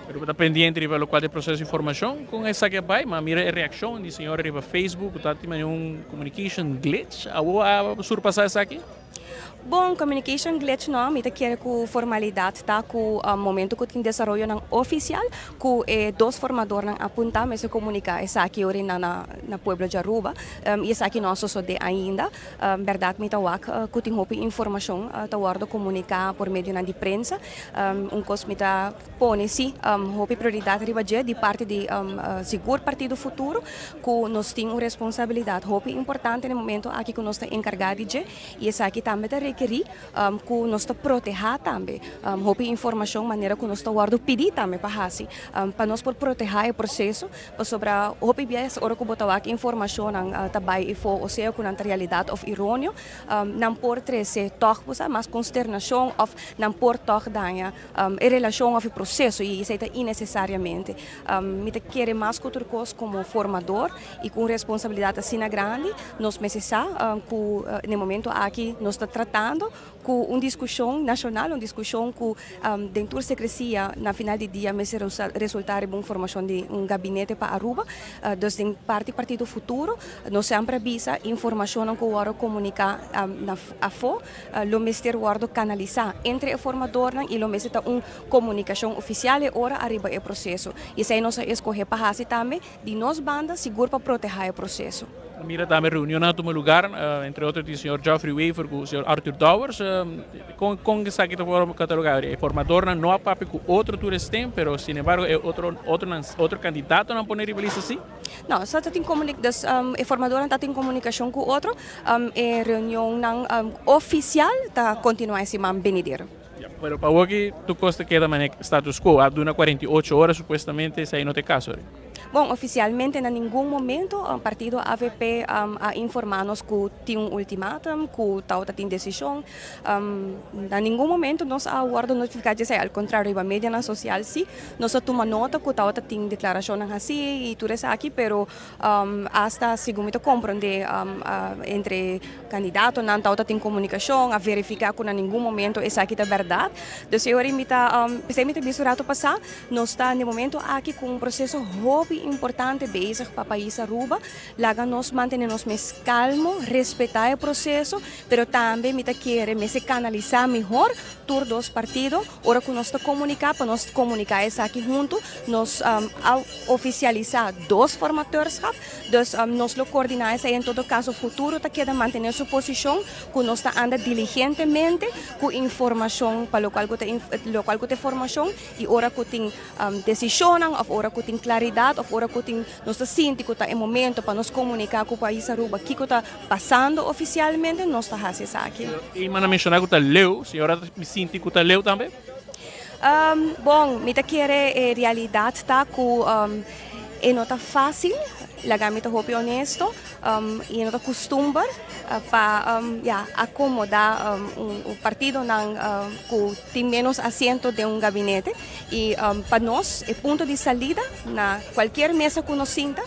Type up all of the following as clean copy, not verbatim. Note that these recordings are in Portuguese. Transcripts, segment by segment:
Pero está pendiente de lo cual de proceso de información con esa que vai, mas mira a reação de senhora riba Facebook, tá tem communication glitch, a surpassar essa aqui. Bom, communication glitch não, mita quer que formalidade tá com o momento que tem desenvolvimento não oficial, que dois formadores não apontam mas se comunica essa aqui ori na pueblo de Aruba, e essa aqui não só de ainda, verdade mita wak que tem hopi informação tá guardo comunicar por meio de prensa, cos mita pone si hopi prioridade riba de parte de seguro partido futuro, que nós tem uma responsabilidade hopi importante no momento aqui que nós está encarregado de e essa aqui também requerir que nós proteger também hopi informação maneira que nós guardo pedir também para assim para nós por proteger o processo sobre hopi bias ora que botar aqui informação não também e for ou seja com a realidade of errôneo não por trazer toch mas consternação of não por toch danha em relação ao processo e isso é innecessariamente me te quer mais que outra coisa como formador e com responsabilidade assim grande nós precisamos que no momento aqui nós está tratando com uma discussão nacional, uma discussão que dentro da secrecia, na final do dia, vai resultar em uma formação de um gabinete para Aruba. Então, parte do Partido Futuro, nós sempre avisa informação que o Waro comunicar a fo, o Ministério Waro canalizar entre o formador e o Ministério uma comunicação oficial e ora arriba o processo. E isso aí nós escolher para fazer também de nós bandas seguro para proteger o processo. Mira também reunião na toma lugar, entre outros, o senhor Geoffrey Waver com o senhor Arthur Dowers, com essa aqui está catalogado, o formador não há papel com outro turista, mas, sin embargo, é outro candidato não pode rivalizar assim? Não, só tem comunicação, o formador está em comunicação com outro, e reunião oficial está continuando assim, mas benedero. Pero para hoje, tu costa queda status quo, há 48 horas, supostamente, isso aí não tem caso. Bom, oficialmente, em nenhum momento, o partido AVP a informar-nos que tem ultimátum, que tal tem decisão. Em nenhum momento, nós aguardamos notificar de ao contrário, a mídia social, sim, nós tomamos nota que tal tem declaração assim e tudo isso aqui, pero hasta, segundo compreender, entre candidato, não tal tem comunicação, a verificar que em nenhum momento isso aqui é verdade. Então, eu me misturado passar, nós está no momento aqui com um processo importante bezig para o país Aruba, laga nós manternos mais calmo, respeitar o processo, pero também me querer me se canalizar melhor por dois partidos, ora que nós comunicar para nós comunicar isso aqui junto, nós oficializar dois formadores, nós lo coordinar isso em todo caso futuro, tá queda manter sua posição, que nós anda diligentemente com informação para o qual que tem formação e ora que tem decisão, ora que tem claridade, ora que tem nós sentimos que está em momento para nos comunicar com o país Aruba, que está passando oficialmente, nós está fazendo isso aqui. E mana mencionar que está leu, a senhora me sente que está leu também? Bom, me quer realidade tá com não está fácil, lagamita hopi honesto, e não está costumbre para acomodar o partido que tem menos assento de um gabinete e para nós o ponto de saída na qualquer mesa que nós sinta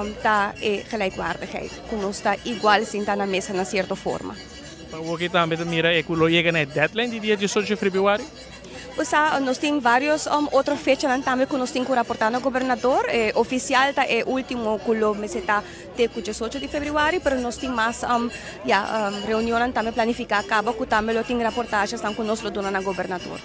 está gelijkwaardigheid, que nós está igual sentar na mesa na certa forma. Para o que também mira é que lo chega na deadline de dia 18 de fevereiro. Nós temos várias outras fechas também que nós temos que reportar no governador. Oficial é o último que o mês está até 18 de fevereiro, mas nós temos mais reuniões também planificadas, que também temos reportagens que nós damos no governador.